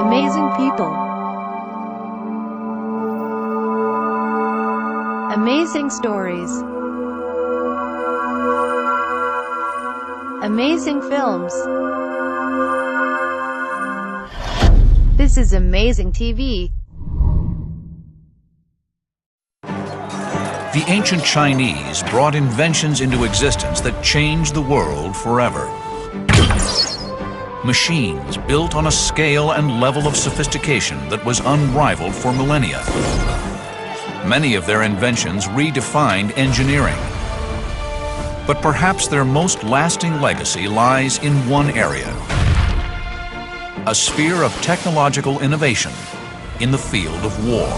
Amazing people. Amazing stories. Amazing films. This is amazing TV. The ancient Chinese brought inventions into existence that changed the world forever. Machines built on a scale and level of sophistication that was unrivaled for millennia. Many of their inventions redefined engineering. But perhaps their most lasting legacy lies in one area: a sphere of technological innovation in the field of war.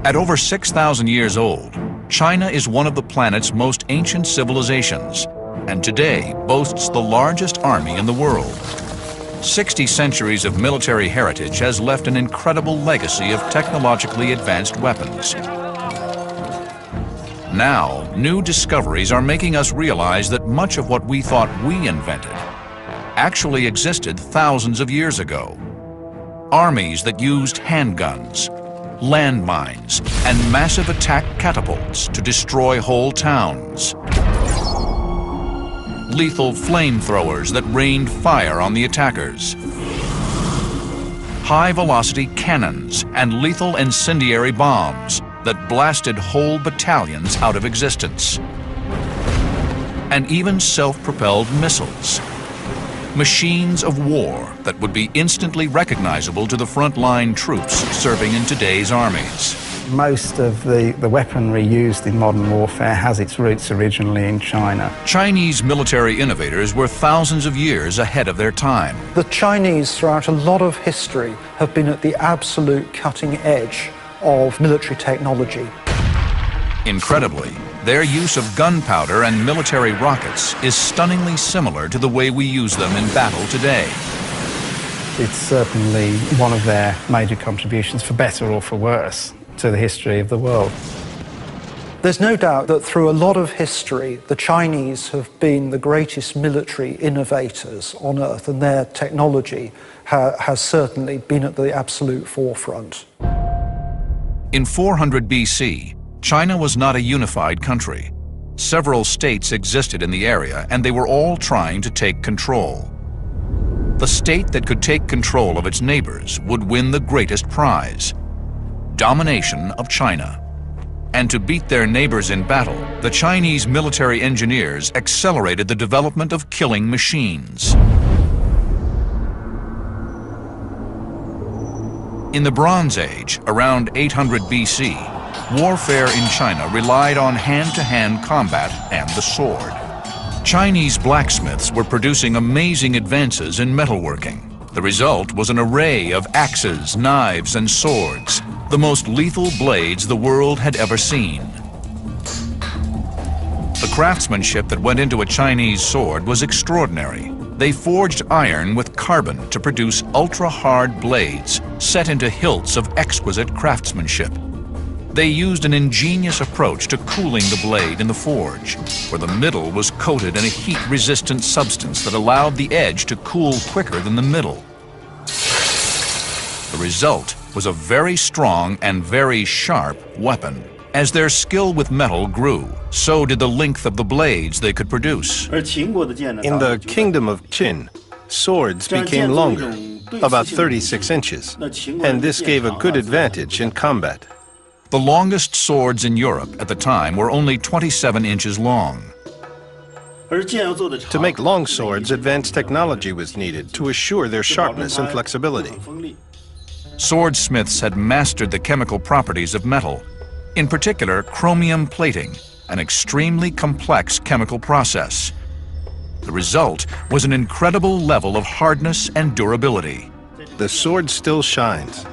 At over 6,000 years old, China is one of the planet's most ancient civilizations, and today boasts the largest army in the world. 60 centuries of military heritage has left an incredible legacy of technologically advanced weapons. Now, new discoveries are making us realize that much of what we thought we invented actually existed thousands of years ago. Armies that used handguns, landmines, and massive attack catapults to destroy whole towns. Lethal flamethrowers that rained fire on the attackers. High-velocity cannons and lethal incendiary bombs that blasted whole battalions out of existence. And even self-propelled missiles. Machines of war that would be instantly recognizable to the frontline troops serving in today's armies. Most of the weaponry used in modern warfare has its roots originally in China. Chinese military innovators were thousands of years ahead of their time. The Chinese, throughout a lot of history, have been at the absolute cutting edge of military technology. Incredibly, their use of gunpowder and military rockets is stunningly similar to the way we use them in battle today. It's certainly one of their major contributions, for better or for worse, to the history of the world. There's no doubt that through a lot of history, the Chinese have been the greatest military innovators on Earth, and their technology has certainly been at the absolute forefront. In 400 BC, China was not a unified country. Several states existed in the area, and they were all trying to take control. The state that could take control of its neighbors would win the greatest prize: domination of China. And to beat their neighbors in battle, the Chinese military engineers accelerated the development of killing machines. In the Bronze Age, around 800 BC, warfare in China relied on hand-to-hand combat and the sword. Chinese blacksmiths were producing amazing advances in metalworking. The result was an array of axes, knives, and swords, the most lethal blades the world had ever seen. The craftsmanship that went into a Chinese sword was extraordinary. They forged iron with carbon to produce ultra-hard blades set into hilts of exquisite craftsmanship. They used an ingenious approach to cooling the blade in the forge, where the middle was coated in a heat-resistant substance that allowed the edge to cool quicker than the middle. The result was a very strong and very sharp weapon. As their skill with metal grew, so did the length of the blades they could produce. In the Kingdom of Qin, swords became longer, about 36 inches, and this gave a good advantage in combat. The longest swords in Europe at the time were only 27 inches long. To make long swords, advanced technology was needed to assure their sharpness and flexibility. Swordsmiths had mastered the chemical properties of metal, in particular chromium plating, an extremely complex chemical process. The result was an incredible level of hardness and durability. The sword still shines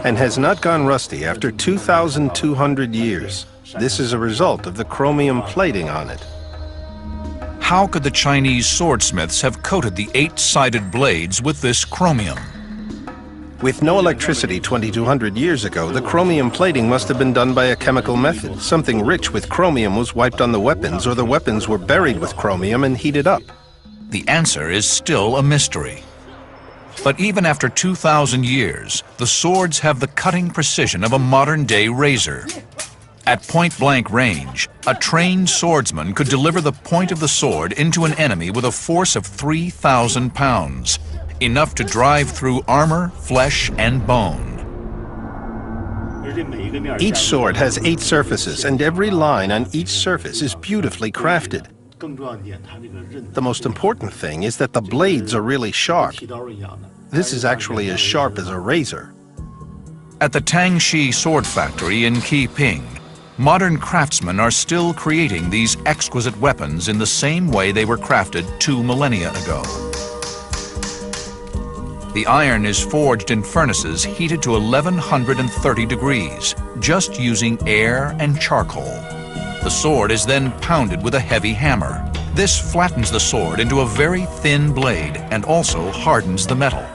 and has not gone rusty after 2,200 years. This is a result of the chromium plating on it. How could the Chinese swordsmiths have coated the 8-sided blades with this chromium? With no electricity 2,200 years ago, the chromium plating must have been done by a chemical method. Something rich with chromium was wiped on the weapons, or the weapons were buried with chromium and heated up. The answer is still a mystery. But even after 2,000 years, the swords have the cutting precision of a modern-day razor. At point-blank range, a trained swordsman could deliver the point of the sword into an enemy with a force of 3,000 pounds, enough to drive through armor, flesh, and bone. Each sword has 8 surfaces, and every line on each surface is beautifully crafted. The most important thing is that the blades are really sharp. This is actually as sharp as a razor. At the Tangxi sword factory in Qiping, modern craftsmen are still creating these exquisite weapons in the same way they were crafted 2 millennia ago. The iron is forged in furnaces heated to 1130 degrees, just using air and charcoal. The sword is then pounded with a heavy hammer. This flattens the sword into a very thin blade and also hardens the metal.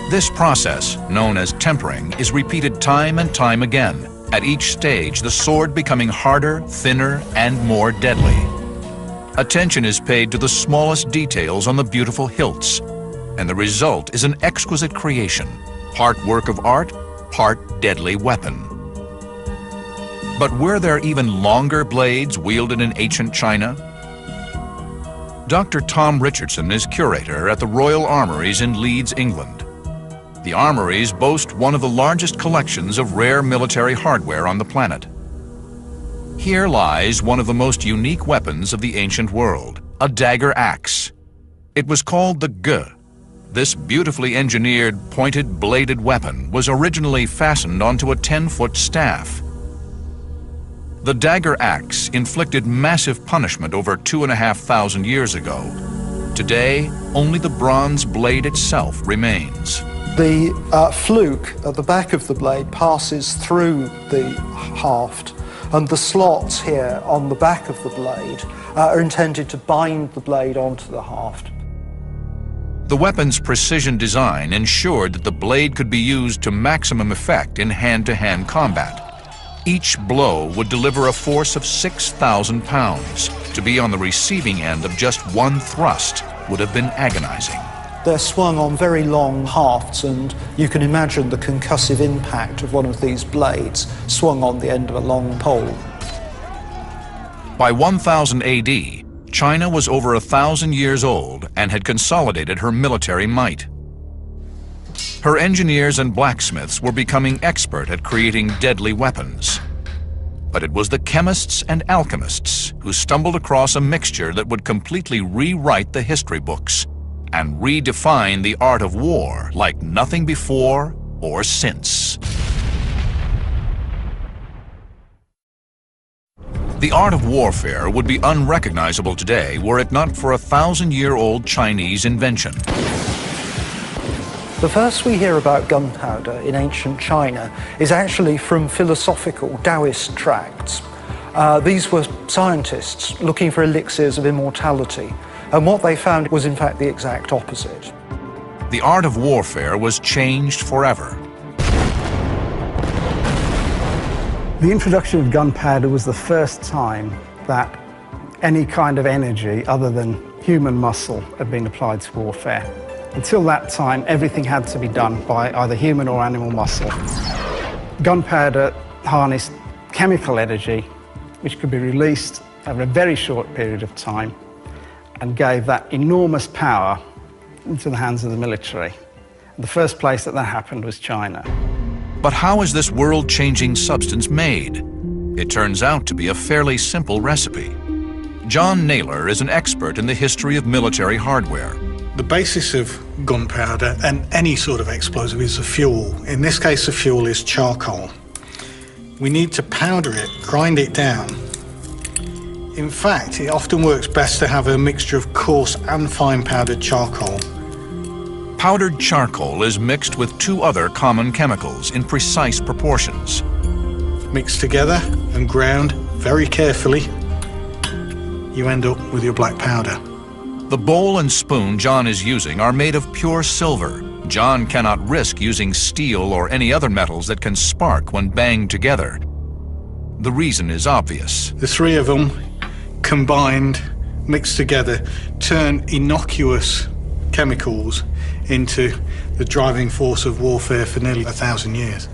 This process, known as tempering, is repeated time and time again. At each stage, the sword becoming harder, thinner, and more deadly. Attention is paid to the smallest details on the beautiful hilts, and the result is an exquisite creation, part work of art, part deadly weapon. But were there even longer blades wielded in ancient China? Dr. Tom Richardson is curator at the Royal Armouries in Leeds, England. The armories boast one of the largest collections of rare military hardware on the planet. Here lies one of the most unique weapons of the ancient world, a dagger axe. It was called the Ge. This beautifully engineered, pointed, bladed weapon was originally fastened onto a 10-foot staff. The dagger axe inflicted massive punishment over 2,500 years ago. Today, only the bronze blade itself remains. The fluke at the back of the blade passes through the haft, and the slots here on the back of the blade are intended to bind the blade onto the haft. The weapon's precision design ensured that the blade could be used to maximum effect in hand-to-hand combat. Each blow would deliver a force of 6,000 pounds. To be on the receiving end of just one thrust would have been agonizing. They're swung on very long hafts, and you can imagine the concussive impact of one of these blades swung on the end of a long pole. By 1000 AD, China was over 1,000 years old and had consolidated her military might. Her engineers and blacksmiths were becoming expert at creating deadly weapons. But it was the chemists and alchemists who stumbled across a mixture that would completely rewrite the history books and redefine the art of war like nothing before or since. The art of warfare would be unrecognizable today were it not for a 1,000-year-old Chinese invention. The first we hear about gunpowder in ancient China is actually from philosophical Taoist tracts. These were scientists looking for elixirs of immortality, and what they found was in fact the exact opposite. The art of warfare was changed forever. The introduction of gunpowder was the first time that any kind of energy other than human muscle had been applied to warfare. Until that time, everything had to be done by either human or animal muscle. Gunpowder harnessed chemical energy, which could be released over a very short period of time, and gave that enormous power into the hands of the military. The first place that happened was China. But how is this world-changing substance made? It turns out to be a fairly simple recipe. John Naylor is an expert in the history of military hardware. The basis of gunpowder and any sort of explosive is a fuel. In this case, the fuel is charcoal. We need to powder it, grind it down. In fact, it often works best to have a mixture of coarse and fine powdered charcoal. Powdered charcoal is mixed with 2 other common chemicals in precise proportions. Mixed together and ground very carefully, you end up with your black powder. The bowl and spoon John is using are made of pure silver, John cannot risk using steel or any other metals that can spark when banged together. The reason is obvious. The three of them combined, mixed together, turn innocuous chemicals into the driving force of warfare for nearly 1,000 years.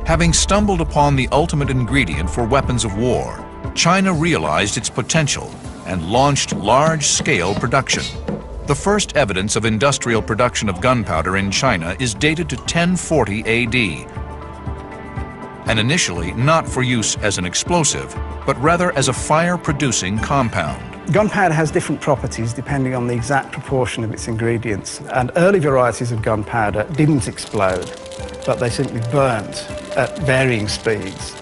Having stumbled upon the ultimate ingredient for weapons of war, China realized its potential and launched large-scale production. The first evidence of industrial production of gunpowder in China is dated to 1040 AD, and initially not for use as an explosive, but rather as a fire-producing compound. Gunpowder has different properties depending on the exact proportion of its ingredients, and early varieties of gunpowder didn't explode, but they simply burnt at varying speeds.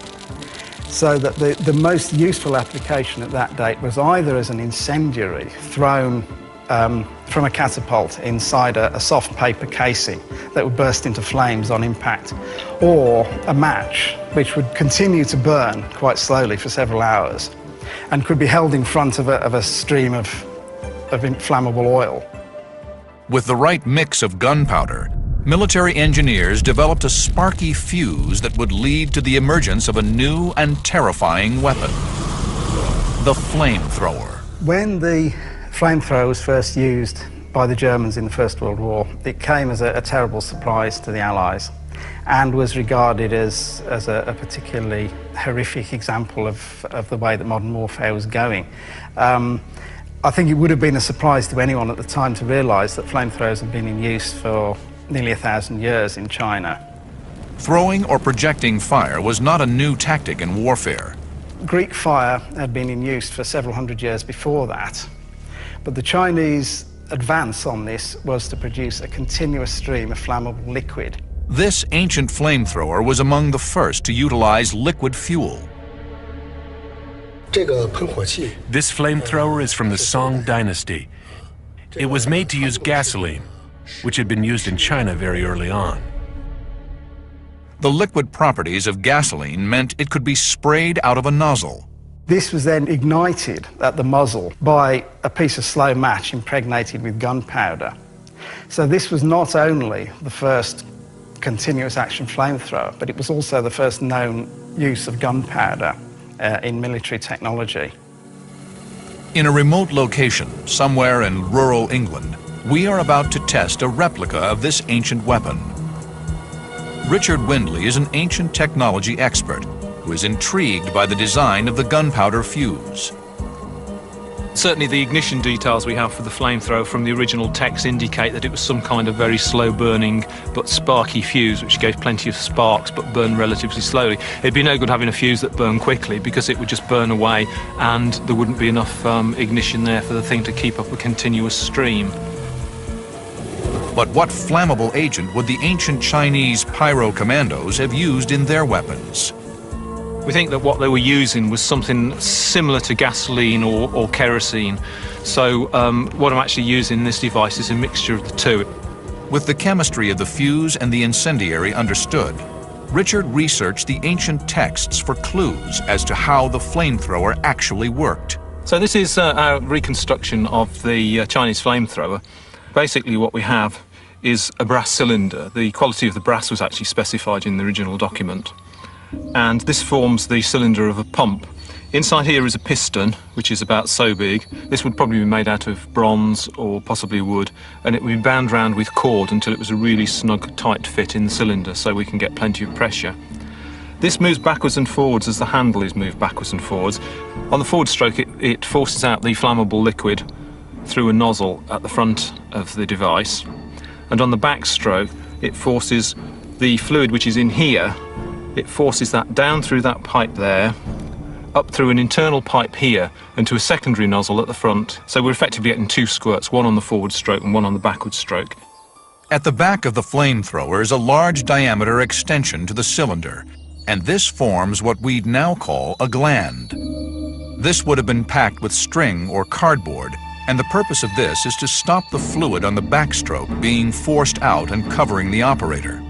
So that the most useful application at that date was either as an incendiary thrown from a catapult inside a soft paper casing that would burst into flames on impact, or a match which would continue to burn quite slowly for several hours and could be held in front of a stream of inflammable oil. With the right mix of gunpowder, military engineers developed a sparky fuse that would lead to the emergence of a new and terrifying weapon: the flamethrower. When the flamethrower was first used by the Germans in the First World War, it came as a terrible surprise to the Allies and was regarded as a particularly horrific example of the way that modern warfare was going. I think it would have been a surprise to anyone at the time to realise that flamethrowers had been in use for nearly 1,000 years in China. Throwing or projecting fire was not a new tactic in warfare. Greek fire had been in use for several hundred years before that, but the Chinese advance on this was to produce a continuous stream of flammable liquid. This ancient flamethrower was among the first to utilize liquid fuel. This flamethrower is from the Song dynasty. It was made to use gasoline, which had been used in China very early on. The liquid properties of gasoline meant it could be sprayed out of a nozzle. This was then ignited at the muzzle by a piece of slow match impregnated with gunpowder. So this was not only the first continuous action flamethrower, but it was also the first known use of gunpowder in military technology. In a remote location, somewhere in rural England, we are about to test a replica of this ancient weapon. Richard Windley is an ancient technology expert who is intrigued by the design of the gunpowder fuse. Certainly the ignition details we have for the flamethrower from the original text indicate that it was some kind of very slow burning but sparky fuse which gave plenty of sparks but burned relatively slowly. It'd be no good having a fuse that burned quickly because it would just burn away and there wouldn't be enough ignition there for the thing to keep up a continuous stream. But what flammable agent would the ancient Chinese pyro commandos have used in their weapons? We think that what they were using was something similar to gasoline or kerosene. So what I'm actually using in this device is a mixture of the two. With the chemistry of the fuse and the incendiary understood, Richard researched the ancient texts for clues as to how the flamethrower actually worked. So this is our reconstruction of the Chinese flamethrower. Basically what we have is a brass cylinder. The quality of the brass was actually specified in the original document. And this forms the cylinder of a pump. Inside here is a piston, which is about so big. This would probably be made out of bronze or possibly wood, and it would be bound round with cord until it was a really snug, tight fit in the cylinder so we can get plenty of pressure. This moves backwards and forwards as the handle is moved backwards and forwards. On the forward stroke, it forces out the flammable liquid through a nozzle at the front of the device, and on the back stroke, it forces the fluid which is in here. It forces that down through that pipe there, up through an internal pipe here, and to a secondary nozzle at the front. So we're effectively getting two squirts, one on the forward stroke and one on the backward stroke. At the back of the flamethrower is a large diameter extension to the cylinder, and this forms what we'd now call a gland. This would have been packed with string or cardboard, and the purpose of this is to stop the fluid on the backstroke being forced out and covering the operator.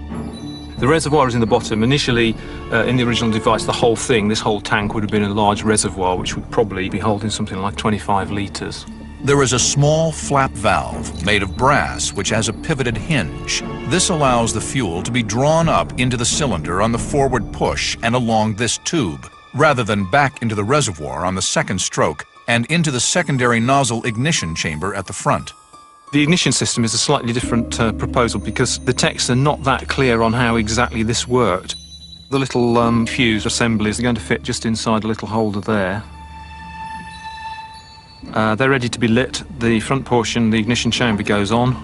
The reservoir is in the bottom. Initially, in the original device, the whole thing, this whole tank would have been a large reservoir which would probably be holding something like 25 litres. There is a small flap valve made of brass which has a pivoted hinge. This allows the fuel to be drawn up into the cylinder on the forward push and along this tube, rather than back into the reservoir on the second stroke and into the secondary nozzle ignition chamber at the front. The ignition system is a slightly different proposal because the texts are not that clear on how exactly this worked. The little fuse assemblies are going to fit just inside a little holder there. They're ready to be lit. The front portion, the ignition chamber, goes on.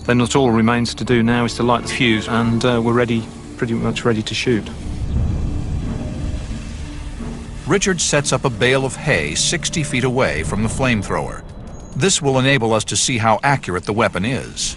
Then what all remains to do now is to light the fuse, and we're ready, pretty much ready to shoot. Richard sets up a bale of hay 60 feet away from the flamethrower. This will enable us to see how accurate the weapon is.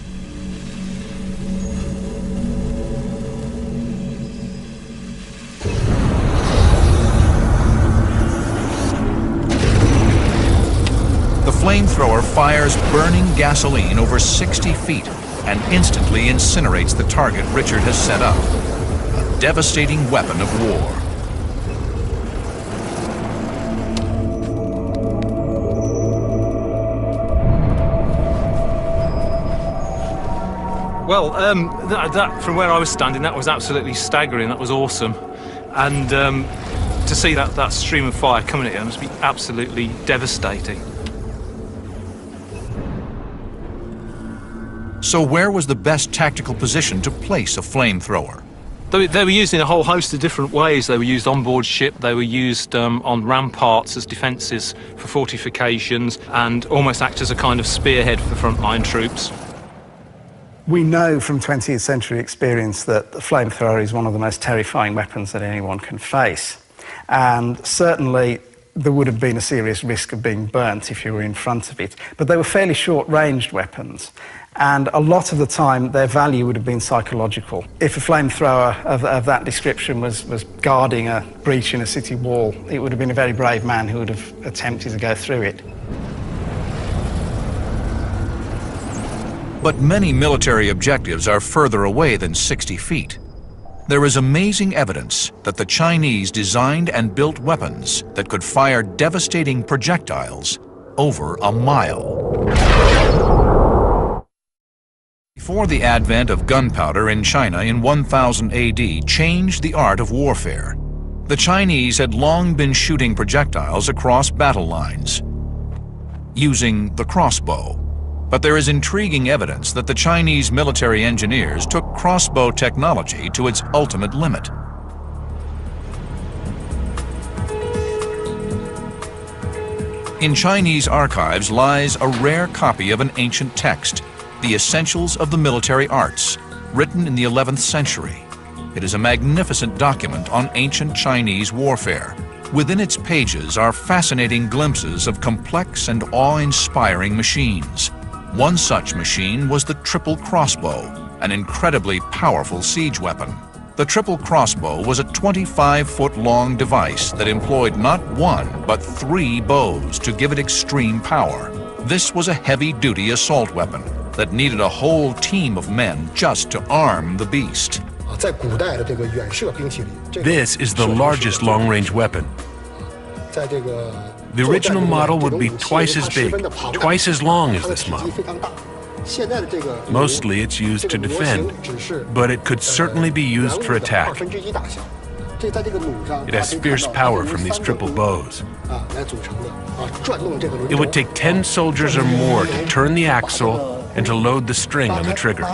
The flamethrower fires burning gasoline over 60 feet and instantly incinerates the target Richard has set up. A devastating weapon of war. Well, that from where I was standing, that was absolutely staggering. That was awesome. And to see that stream of fire coming at you must be absolutely devastating. So where was the best tactical position to place a flamethrower? They were used in a whole host of different ways. They were used on board ship, they were used on ramparts as defences for fortifications, and almost act as a kind of spearhead for frontline troops. We know from 20th century experience that the flamethrower is one of the most terrifying weapons that anyone can face. And certainly there would have been a serious risk of being burnt if you were in front of it. But they were fairly short-ranged weapons. And a lot of the time, their value would have been psychological. If a flamethrower of that description was guarding a breach in a city wall, it would have been a very brave man who would have attempted to go through it. But many military objectives are further away than 60 feet. There is amazing evidence that the Chinese designed and built weapons that could fire devastating projectiles over a mile. Before the advent of gunpowder in China in 1000 AD changed the art of warfare, the Chinese had long been shooting projectiles across battle lines, using the crossbow. But there is intriguing evidence that the Chinese military engineers took crossbow technology to its ultimate limit. In Chinese archives lies a rare copy of an ancient text, The Essentials of the Military Arts, written in the 11th century. It is a magnificent document on ancient Chinese warfare. Within its pages are fascinating glimpses of complex and awe-inspiring machines. One such machine was the triple crossbow, an incredibly powerful siege weapon. The triple crossbow was a 25-foot-long device that employed not one, but 3 bows to give it extreme power. This was a heavy-duty assault weapon that needed a whole team of men just to arm the beast. This is the largest long-range weapon. The original model would be twice as big, twice as long as this model. Mostly it's used to defend, but it could certainly be used for attack. It has fierce power from these triple bows. It would take 10 soldiers or more to turn the axle and to load the string on the trigger.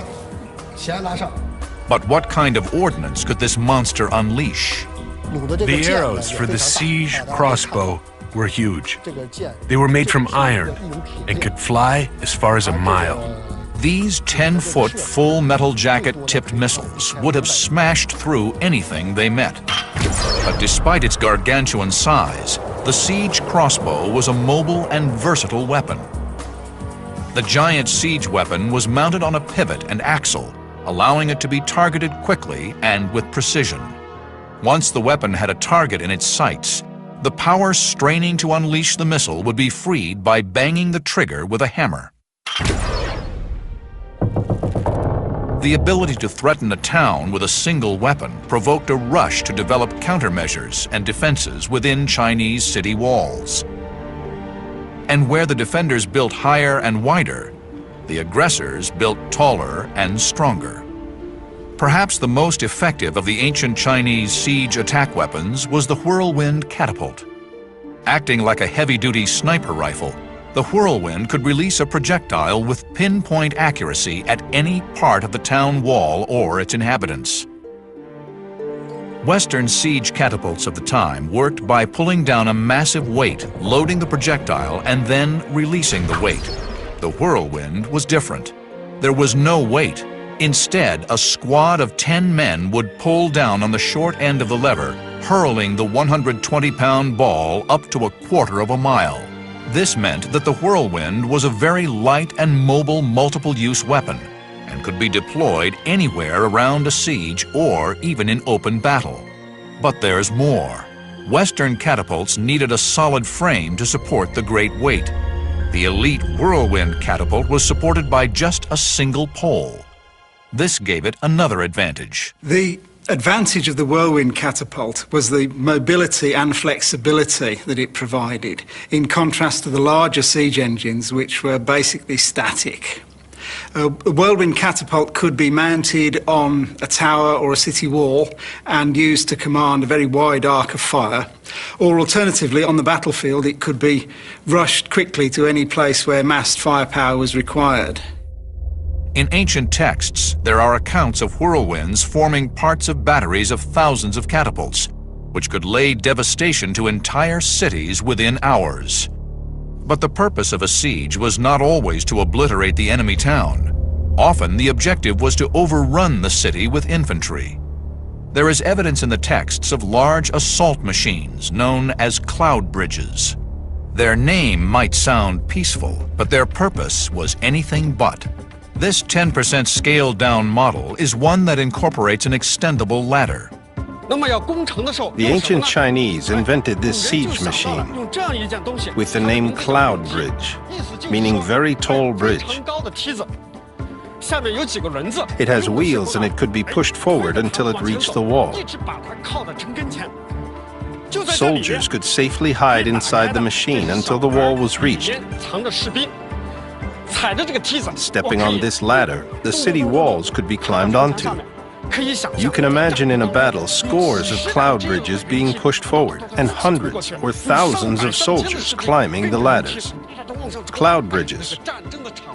But what kind of ordnance could this monster unleash? The arrows for the siege crossbow were huge. They were made from iron and could fly as far as a mile. These 10-foot full metal jacket-tipped missiles would have smashed through anything they met. But despite its gargantuan size, the siege crossbow was a mobile and versatile weapon. The giant siege weapon was mounted on a pivot and axle, allowing it to be targeted quickly and with precision. Once the weapon had a target in its sights, the power straining to unleash the missile would be freed by banging the trigger with a hammer. The ability to threaten a town with a single weapon provoked a rush to develop countermeasures and defenses within Chinese city walls. And where the defenders built higher and wider, the aggressors built taller and stronger. Perhaps the most effective of the ancient Chinese siege attack weapons was the whirlwind catapult. Acting like a heavy-duty sniper rifle, the whirlwind could release a projectile with pinpoint accuracy at any part of the town wall or its inhabitants. Western siege catapults of the time worked by pulling down a massive weight, loading the projectile, and then releasing the weight. The whirlwind was different. There was no weight. Instead, a squad of 10 men would pull down on the short end of the lever, hurling the 120-pound ball up to a quarter of a mile. This meant that the whirlwind was a very light and mobile multiple-use weapon and could be deployed anywhere around a siege or even in open battle. But there's more. Western catapults needed a solid frame to support the great weight. The elite whirlwind catapult was supported by just a single pole. This gave it another advantage. The advantage of the whirlwind catapult was the mobility and flexibility that it provided, in contrast to the larger siege engines, which were basically static. A whirlwind catapult could be mounted on a tower or a city wall and used to command a very wide arc of fire, or alternatively, on the battlefield, it could be rushed quickly to any place where massed firepower was required. In ancient texts, there are accounts of whirlwinds forming parts of batteries of thousands of catapults, which could lay devastation to entire cities within hours. But the purpose of a siege was not always to obliterate the enemy town. Often the objective was to overrun the city with infantry. There is evidence in the texts of large assault machines known as cloud bridges. Their name might sound peaceful, but their purpose was anything but. This 10% scaled-down model is one that incorporates an extendable ladder. The ancient Chinese invented this siege machine with the name cloud bridge, meaning very tall bridge. It has wheels and it could be pushed forward until it reached the wall. Soldiers could safely hide inside the machine until the wall was reached. Stepping on this ladder, the city walls could be climbed onto. You can imagine in a battle scores of cloud bridges being pushed forward and hundreds or thousands of soldiers climbing the ladders. Cloud bridges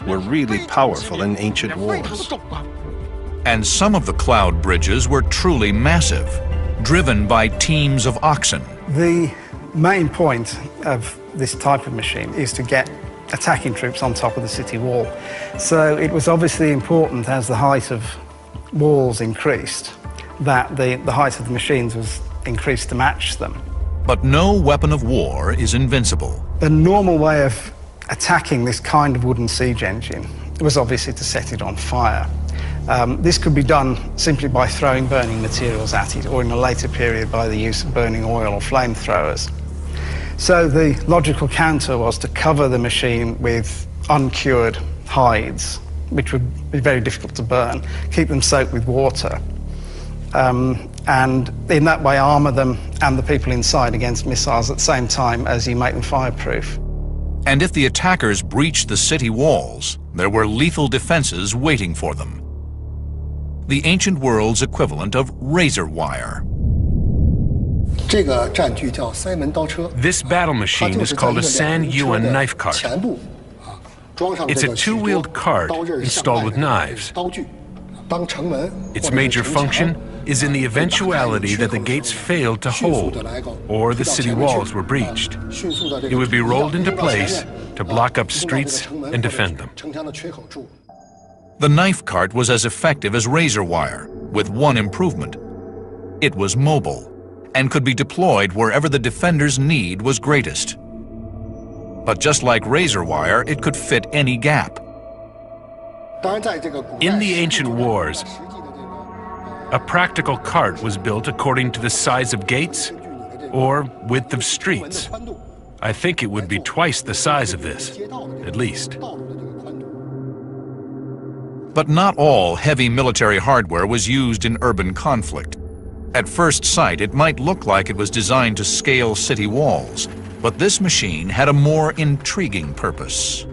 were really powerful in ancient wars. And some of the cloud bridges were truly massive, driven by teams of oxen. The main point of this type of machine is to get attacking troops on top of the city wall. So it was obviously important, as the height of walls increased, that the height of the machines was increased to match them. But no weapon of war is invincible. The normal way of attacking this kind of wooden siege engine was obviously to set it on fire. This could be done simply by throwing burning materials at it, or in a later period by the use of burning oil or flamethrowers. So the logical counter was to cover the machine with uncured hides, which would be very difficult to burn, keep them soaked with water, and in that way armour them and the people inside against missiles at the same time as you make them fireproof. And if the attackers breached the city walls, there were lethal defenses waiting for them. The ancient world's equivalent of razor wire. This battle machine is called a San Yuan knife cart. It's a two-wheeled cart installed with knives. Its major function is in the eventuality that the gates failed to hold or the city walls were breached. It would be rolled into place to block up streets and defend them. The knife cart was as effective as razor wire, with one improvement. It was mobile and could be deployed wherever the defender's need was greatest. But just like razor wire, it could fit any gap. In the ancient wars, a practical cart was built according to the size of gates or width of streets. I think it would be twice the size of this, at least. But not all heavy military hardware was used in urban conflict. At first sight, it might look like it was designed to scale city walls, But this machine had a more intriguing purpose.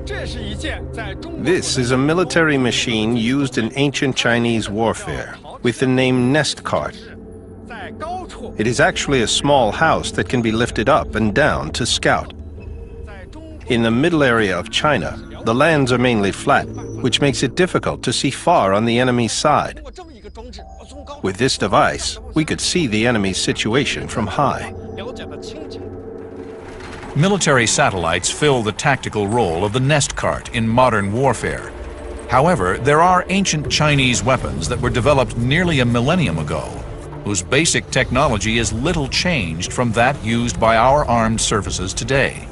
This is a military machine used in ancient Chinese warfare with the name nest cart. It is actually a small house that can be lifted up and down to scout. In the middle area of China, the lands are mainly flat, which makes it difficult to see far on the enemy's side. With this device, we could see the enemy's situation from high. Military satellites fill the tactical role of the nest cart in modern warfare. However, there are ancient Chinese weapons that were developed nearly a millennium ago, whose basic technology is little changed from that used by our armed services today.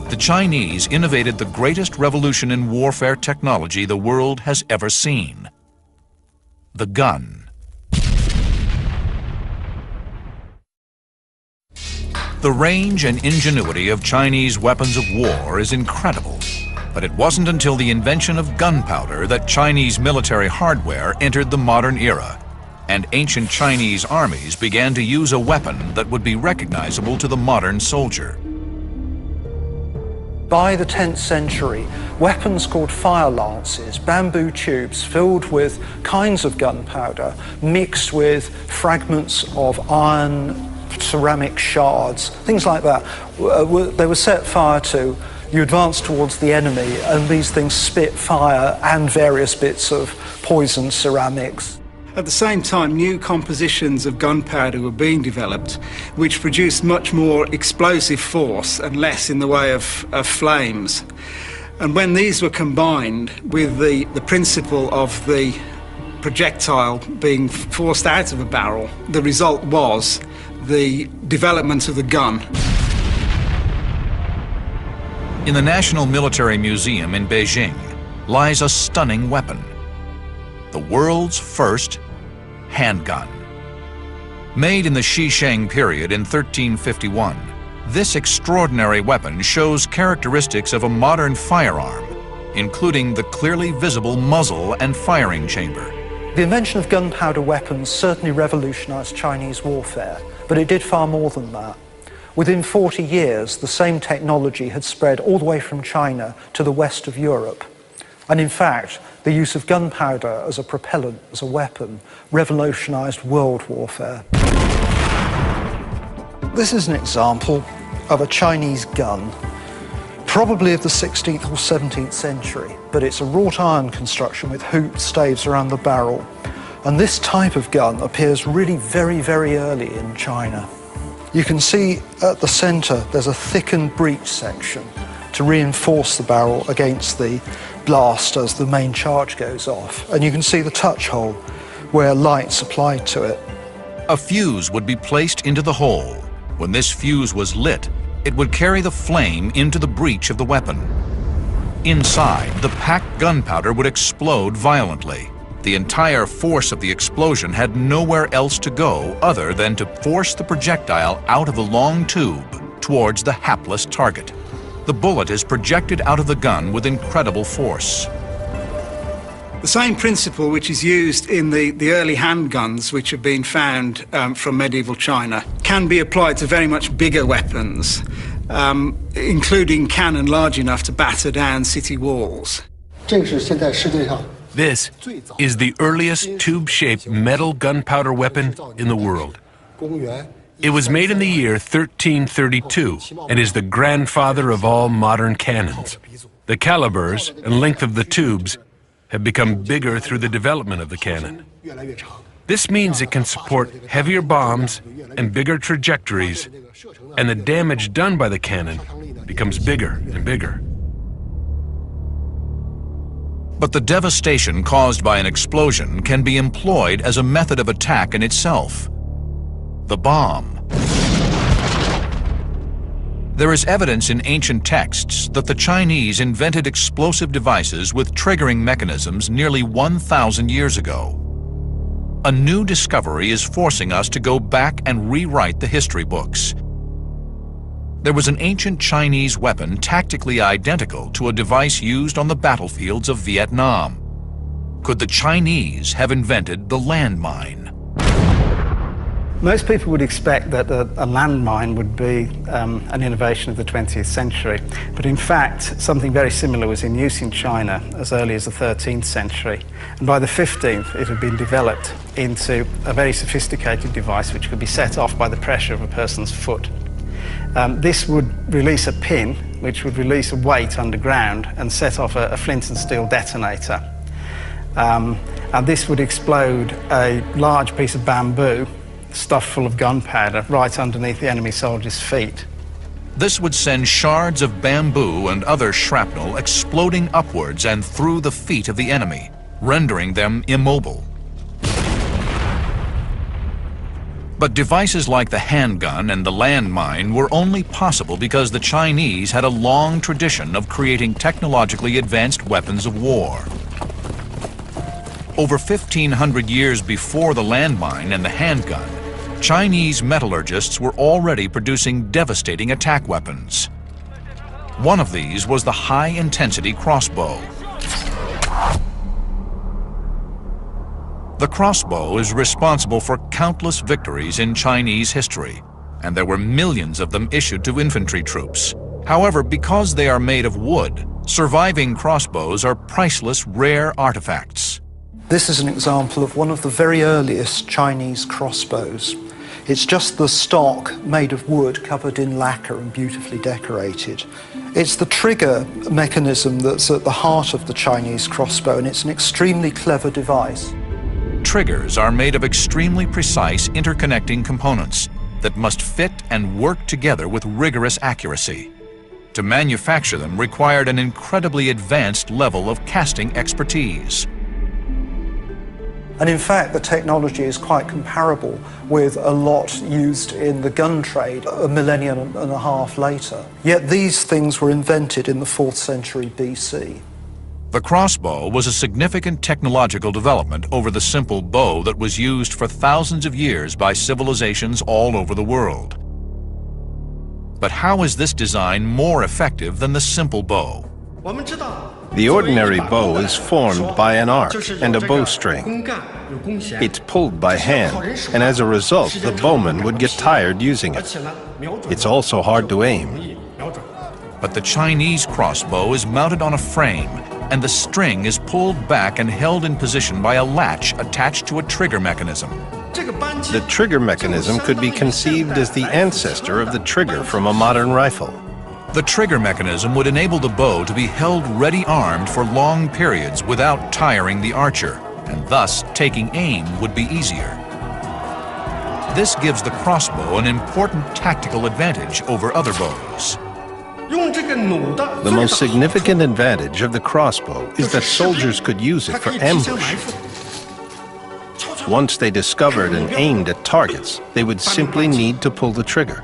The Chinese innovated the greatest revolution in warfare technology the world has ever seen: the gun. The range and ingenuity of Chinese weapons of war is incredible, but it wasn't until the invention of gunpowder that Chinese military hardware entered the modern era, and ancient Chinese armies began to use a weapon that would be recognizable to the modern soldier. By the 10th century, weapons called fire lances, bamboo tubes filled with kinds of gunpowder, mixed with fragments of iron, ceramic shards, things like that, they were set fire to. You advance towards the enemy and these things spit fire and various bits of poisoned ceramics. At the same time, new compositions of gunpowder were being developed, which produced much more explosive force and less in the way of flames. And when these were combined with the principle of the projectile being forced out of a barrel, the result was the development of the gun. In the National Military Museum in Beijing lies a stunning weapon: the world's first handgun. Made in the Xisheng period in 1351, this extraordinary weapon shows characteristics of a modern firearm, including the clearly visible muzzle and firing chamber. The invention of gunpowder weapons certainly revolutionized Chinese warfare, but it did far more than that. Within 40 years, the same technology had spread all the way from China to the west of Europe. And in fact, the use of gunpowder as a propellant, as a weapon, revolutionized world warfare. This is an example of a Chinese gun, probably of the 16th or 17th century, but it's a wrought iron construction with hooped staves around the barrel. And this type of gun appears really very, very early in China. You can see at the center there's a thickened breech section to reinforce the barrel against the blast as the main charge goes off. And you can see the touch hole where light's applied to it. A fuse would be placed into the hole. When this fuse was lit, it would carry the flame into the breech of the weapon. Inside, the packed gunpowder would explode violently. The entire force of the explosion had nowhere else to go other than to force the projectile out of the long tube towards the hapless target. The bullet is projected out of the gun with incredible force. The same principle which is used in the early handguns which have been found from medieval China can be applied to very much bigger weapons, including cannon large enough to batter down city walls. This is the earliest tube-shaped metal gunpowder weapon in the world. It was made in the year 1332 and is the grandfather of all modern cannons. The calibers and length of the tubes have become bigger through the development of the cannon. This means it can support heavier bombs and bigger trajectories, and the damage done by the cannon becomes bigger and bigger. But the devastation caused by an explosion can be employed as a method of attack in itself: the bomb. There is evidence in ancient texts that the Chinese invented explosive devices with triggering mechanisms nearly 1,000 years ago. A new discovery is forcing us to go back and rewrite the history books. There was an ancient Chinese weapon tactically identical to a device used on the battlefields of Vietnam. Could the Chinese have invented the landmine? Most people would expect that a landmine would be an innovation of the 20th century, but in fact something very similar was in use in China as early as the 13th century, and by the 15th it had been developed into a very sophisticated device which could be set off by the pressure of a person's foot. This would release a pin which would release a weight underground and set off a flint and steel detonator. And this would explode a large piece of bamboo stuffed full of gunpowder right underneath the enemy soldiers' feet. This would send shards of bamboo and other shrapnel exploding upwards and through the feet of the enemy, rendering them immobile. But devices like the handgun and the landmine were only possible because the Chinese had a long tradition of creating technologically advanced weapons of war. Over 1,500 years before the landmine and the handgun, Chinese metallurgists were already producing devastating attack weapons. One of these was the high-intensity crossbow. The crossbow is responsible for countless victories in Chinese history, and there were millions of them issued to infantry troops. However, because they are made of wood, surviving crossbows are priceless, rare artifacts. This is an example of one of the very earliest Chinese crossbows. It's just the stock made of wood covered in lacquer and beautifully decorated. It's the trigger mechanism that's at the heart of the Chinese crossbow, and it's an extremely clever device. Triggers are made of extremely precise interconnecting components that must fit and work together with rigorous accuracy. To manufacture them required an incredibly advanced level of casting expertise. And in fact, the technology is quite comparable with a lot used in the gun trade a millennium and a half later. Yet these things were invented in the 4th century BC. The crossbow was a significant technological development over the simple bow that was used for thousands of years by civilizations all over the world. But how is this design more effective than the simple bow? The ordinary bow is formed by an arc and a bowstring. It's pulled by hand, and as a result, the bowman would get tired using it. It's also hard to aim. But the Chinese crossbow is mounted on a frame, and the string is pulled back and held in position by a latch attached to a trigger mechanism. The trigger mechanism could be conceived as the ancestor of the trigger from a modern rifle. The trigger mechanism would enable the bow to be held ready-armed for long periods without tiring the archer, and thus taking aim would be easier. This gives the crossbow an important tactical advantage over other bows. The most significant advantage of the crossbow is that soldiers could use it for ambush. Once they discovered and aimed at targets, they would simply need to pull the trigger.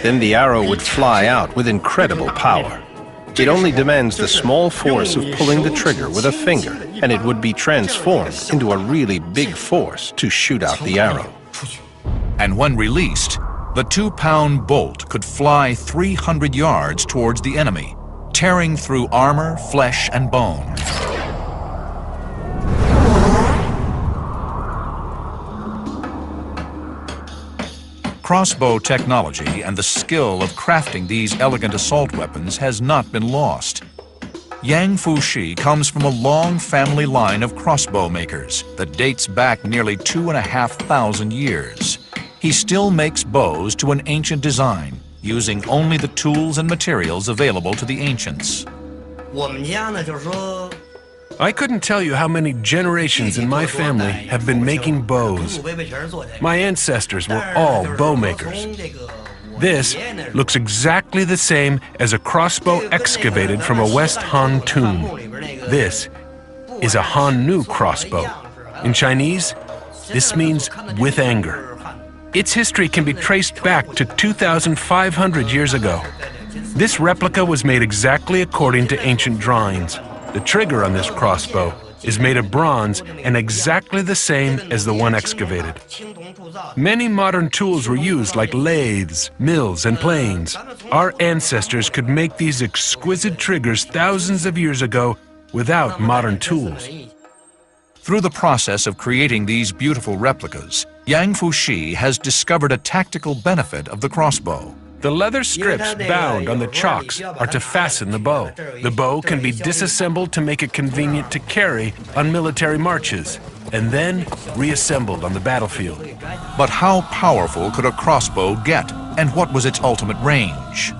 Then the arrow would fly out with incredible power. It only demands the small force of pulling the trigger with a finger, and it would be transformed into a really big force to shoot out the arrow. And when released, the 2-pound bolt could fly 300 yards towards the enemy, tearing through armor, flesh, and bone. Crossbow technology and the skill of crafting these elegant assault weapons has not been lost. Yang Fushi comes from a long family line of crossbow makers that dates back nearly 2,500 years. He still makes bows to an ancient design, using only the tools and materials available to the ancients. I couldn't tell you how many generations in my family have been making bows. My ancestors were all bow makers. This looks exactly the same as a crossbow excavated from a West Han tomb. This is a Han Nu crossbow. In Chinese, this means with anger. Its history can be traced back to 2,500 years ago. This replica was made exactly according to ancient drawings. The trigger on this crossbow is made of bronze and exactly the same as the one excavated. Many modern tools were used like lathes, mills, and planes. Our ancestors could make these exquisite triggers thousands of years ago without modern tools. Through the process of creating these beautiful replicas, Yang Fuxi has discovered a tactical benefit of the crossbow. The leather strips bound on the chocks are to fasten the bow. The bow can be disassembled to make it convenient to carry on military marches, and then reassembled on the battlefield. But how powerful could a crossbow get, and what was its ultimate range?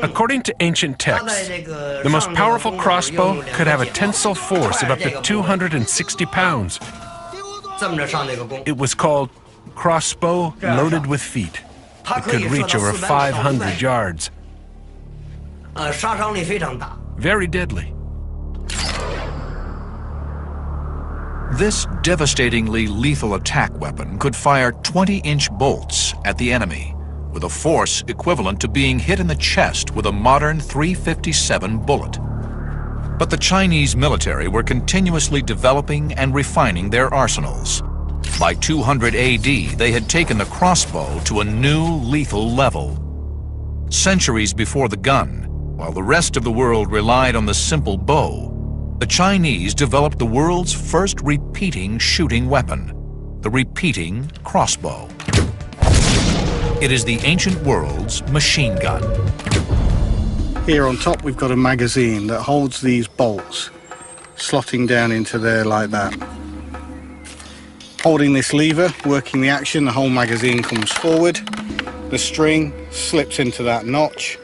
According to ancient texts, the most powerful crossbow could have a tensile force of up to 260 pounds. It was called crossbow loaded with feet. It could reach over 500 yards. Very deadly. This devastatingly lethal attack weapon could fire 20-inch bolts at the enemy, with a force equivalent to being hit in the chest with a modern .357 bullet. But the Chinese military were continuously developing and refining their arsenals. By 200 AD, they had taken the crossbow to a new lethal level. Centuries before the gun, while the rest of the world relied on the simple bow, the Chinese developed the world's first repeating shooting weapon, the repeating crossbow. It is the ancient world's machine gun. Here on top we've got a magazine that holds these bolts, slotting down into there like that. Holding this lever, working the action, the whole magazine comes forward. The string slips into that notch,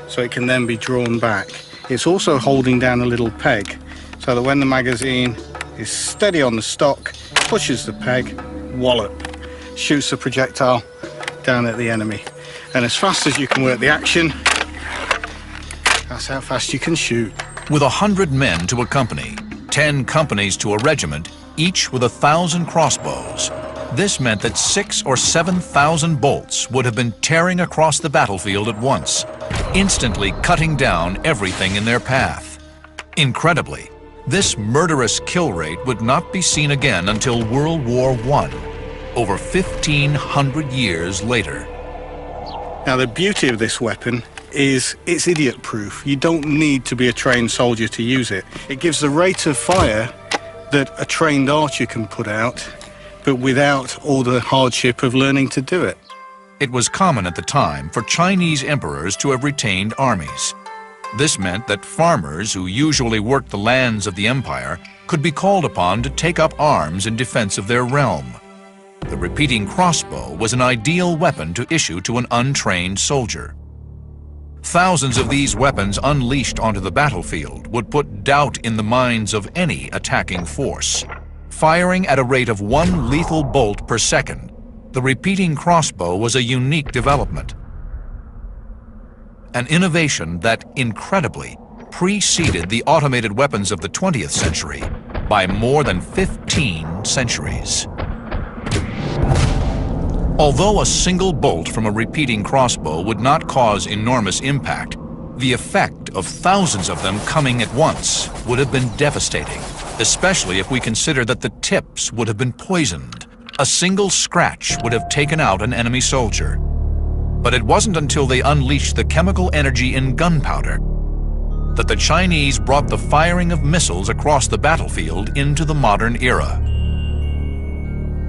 so it can then be drawn back. It's also holding down a little peg, so that when the magazine is steady on the stock, pushes the peg, wallop, shoots the projectile down at the enemy. And as fast as you can work the action, that's how fast you can shoot. With 100 men to a company, 10 companies to a regiment, each with 1,000 crossbows, this meant that 6,000 or 7,000 bolts would have been tearing across the battlefield at once, instantly cutting down everything in their path. Incredibly, this murderous kill rate would not be seen again until World War I, over 1,500 years later. Now, the beauty of this weapon is it's idiot-proof. You don't need to be a trained soldier to use it. It gives the rate of fire that a trained archer can put out, but without all the hardship of learning to do it. It was common at the time for Chinese emperors to have retained armies. This meant that farmers who usually worked the lands of the empire could be called upon to take up arms in defense of their realm. The repeating crossbow was an ideal weapon to issue to an untrained soldier. Thousands of these weapons unleashed onto the battlefield would put doubt in the minds of any attacking force. Firing at a rate of 1 lethal bolt per second, the repeating crossbow was a unique development. An innovation that, incredibly, preceded the automated weapons of the 20th century by more than 15 centuries. Although a single bolt from a repeating crossbow would not cause enormous impact, the effect of thousands of them coming at once would have been devastating, especially if we consider that the tips would have been poisoned. A single scratch would have taken out an enemy soldier. But it wasn't until they unleashed the chemical energy in gunpowder that the Chinese brought the firing of missiles across the battlefield into the modern era.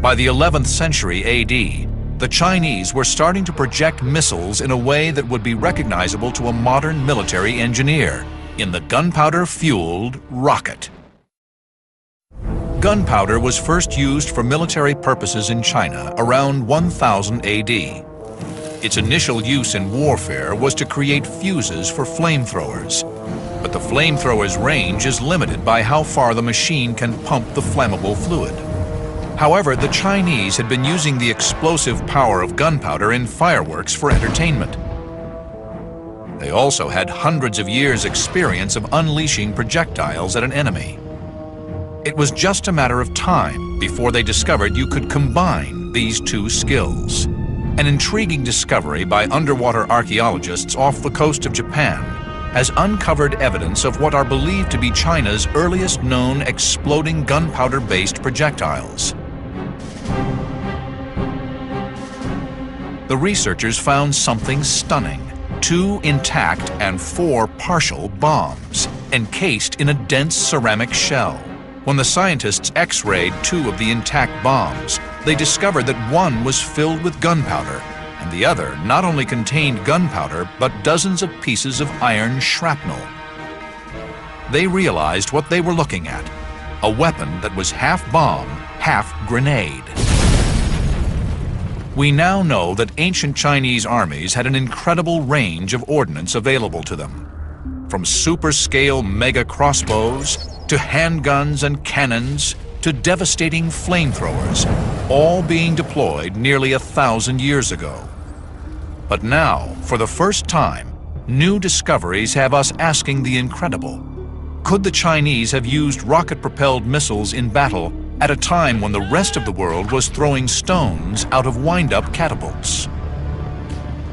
By the 11th century AD, the Chinese were starting to project missiles in a way that would be recognizable to a modern military engineer in the gunpowder-fueled rocket. Gunpowder was first used for military purposes in China around 1000 AD. Its initial use in warfare was to create fuses for flamethrowers, but the flamethrower's range is limited by how far the machine can pump the flammable fluid. However, the Chinese had been using the explosive power of gunpowder in fireworks for entertainment. They also had hundreds of years' experience of unleashing projectiles at an enemy. It was just a matter of time before they discovered you could combine these two skills. An intriguing discovery by underwater archaeologists off the coast of Japan has uncovered evidence of what are believed to be China's earliest known exploding gunpowder-based projectiles. The researchers found something stunning: 2 intact and 4 partial bombs, encased in a dense ceramic shell. When the scientists X-rayed 2 of the intact bombs, they discovered that one was filled with gunpowder, and the other not only contained gunpowder, but dozens of pieces of iron shrapnel. They realized what they were looking at, a weapon that was half bomb, half grenade. We now know that ancient Chinese armies had an incredible range of ordnance available to them. From super-scale mega crossbows, to handguns and cannons, to devastating flamethrowers, all being deployed nearly 1,000 years ago. But now, for the first time, new discoveries have us asking the incredible. Could the Chinese have used rocket-propelled missiles in battle at a time when the rest of the world was throwing stones out of wind-up catapults?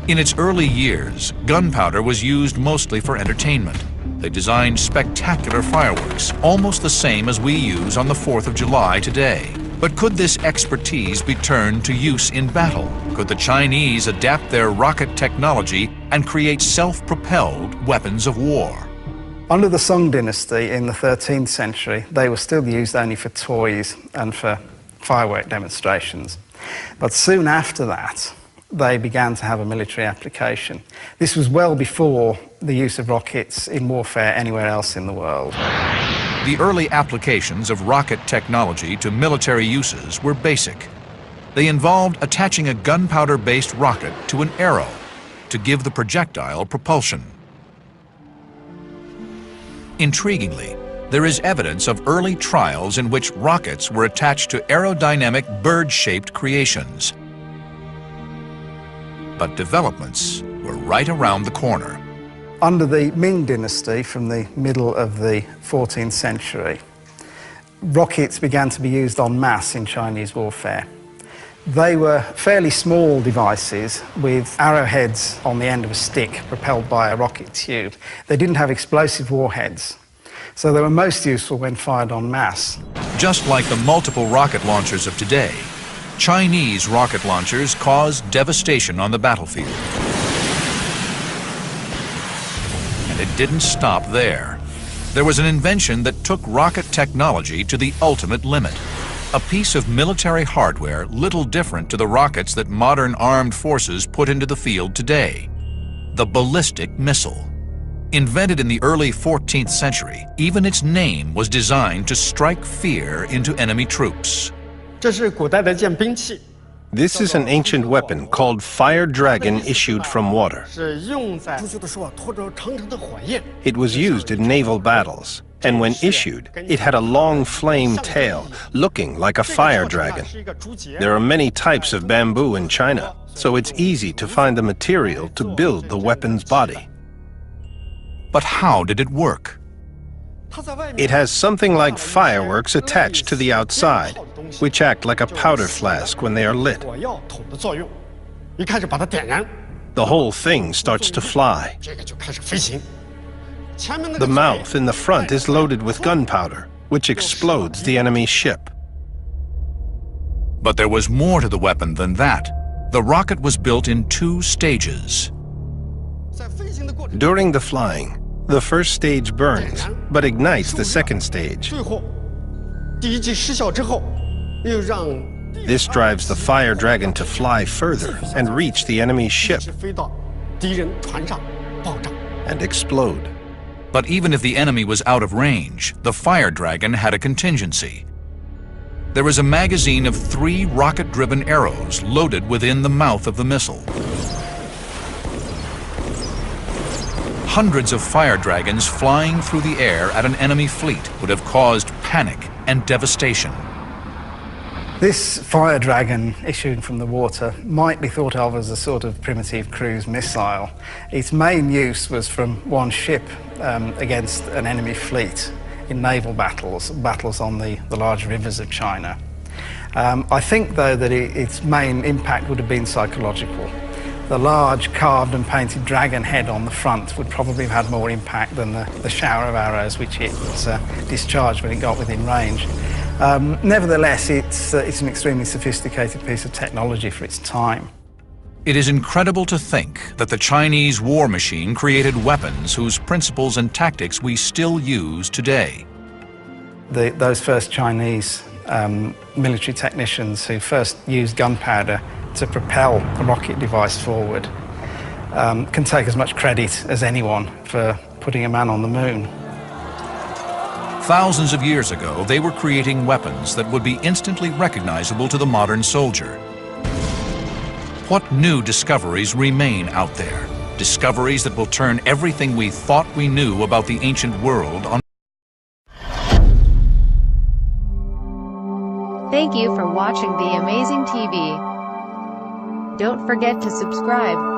In its early years, gunpowder was used mostly for entertainment. They designed spectacular fireworks, almost the same as we use on the 4th of July today. But could this expertise be turned to use in battle? Could the Chinese adapt their rocket technology and create self-propelled weapons of war? Under the Song dynasty in the 13th century, they were still used only for toys and for firework demonstrations. But soon after that, they began to have a military application. This was well before the use of rockets in warfare anywhere else in the world. The early applications of rocket technology to military uses were basic. They involved attaching a gunpowder-based rocket to an arrow to give the projectile propulsion. Intriguingly, there is evidence of early trials in which rockets were attached to aerodynamic bird-shaped creations. But developments were right around the corner. Under the Ming dynasty, from the middle of the 14th century, rockets began to be used en masse in Chinese warfare. They were fairly small devices with arrowheads on the end of a stick propelled by a rocket tube. They didn't have explosive warheads, so they were most useful when fired en masse. Just like the multiple rocket launchers of today, Chinese rocket launchers caused devastation on the battlefield. And it didn't stop there. There was an invention that took rocket technology to the ultimate limit. A piece of military hardware little different to the rockets that modern armed forces put into the field today. The ballistic missile. Invented in the early 14th century, even its name was designed to strike fear into enemy troops. This is an ancient weapon called Fire Dragon issued from water. It was used in naval battles, and when issued, it had a long flame tail, looking like a fire dragon. There are many types of bamboo in China, so it's easy to find the material to build the weapon's body. But how did it work? It has something like fireworks attached to the outside, which act like a powder flask when they are lit. The whole thing starts to fly. The mouth in the front is loaded with gunpowder, which explodes the enemy's ship. But there was more to the weapon than that. The rocket was built in 2 stages. During the flying, the first stage burns, but ignites the second stage. This drives the Fire Dragon to fly further and reach the enemy's ship and explode. But even if the enemy was out of range, the Fire Dragon had a contingency. There was a magazine of 3 rocket-driven arrows loaded within the mouth of the missile. Hundreds of fire dragons flying through the air at an enemy fleet would have caused panic and devastation. This fire dragon issuing from the water might be thought of as a sort of primitive cruise missile. Its main use was from one ship against an enemy fleet in naval battles on the large rivers of China. I think, though, that its main impact would have been psychological. The large carved and painted dragon head on the front would probably have had more impact than the shower of arrows which it discharged when it got within range. Nevertheless, it's an extremely sophisticated piece of technology for its time. It is incredible to think that the Chinese war machine created weapons whose principles and tactics we still use today. Those first Chinese military technicians who first used gunpowder to propel a rocket device forward can take as much credit as anyone for putting a man on the moon. Thousands of years ago, they were creating weapons that would be instantly recognizable to the modern soldier. What new discoveries remain out there? Discoveries that will turn everything we thought we knew about the ancient world on. Thank you for watching The Amazing TV. Don't forget to subscribe.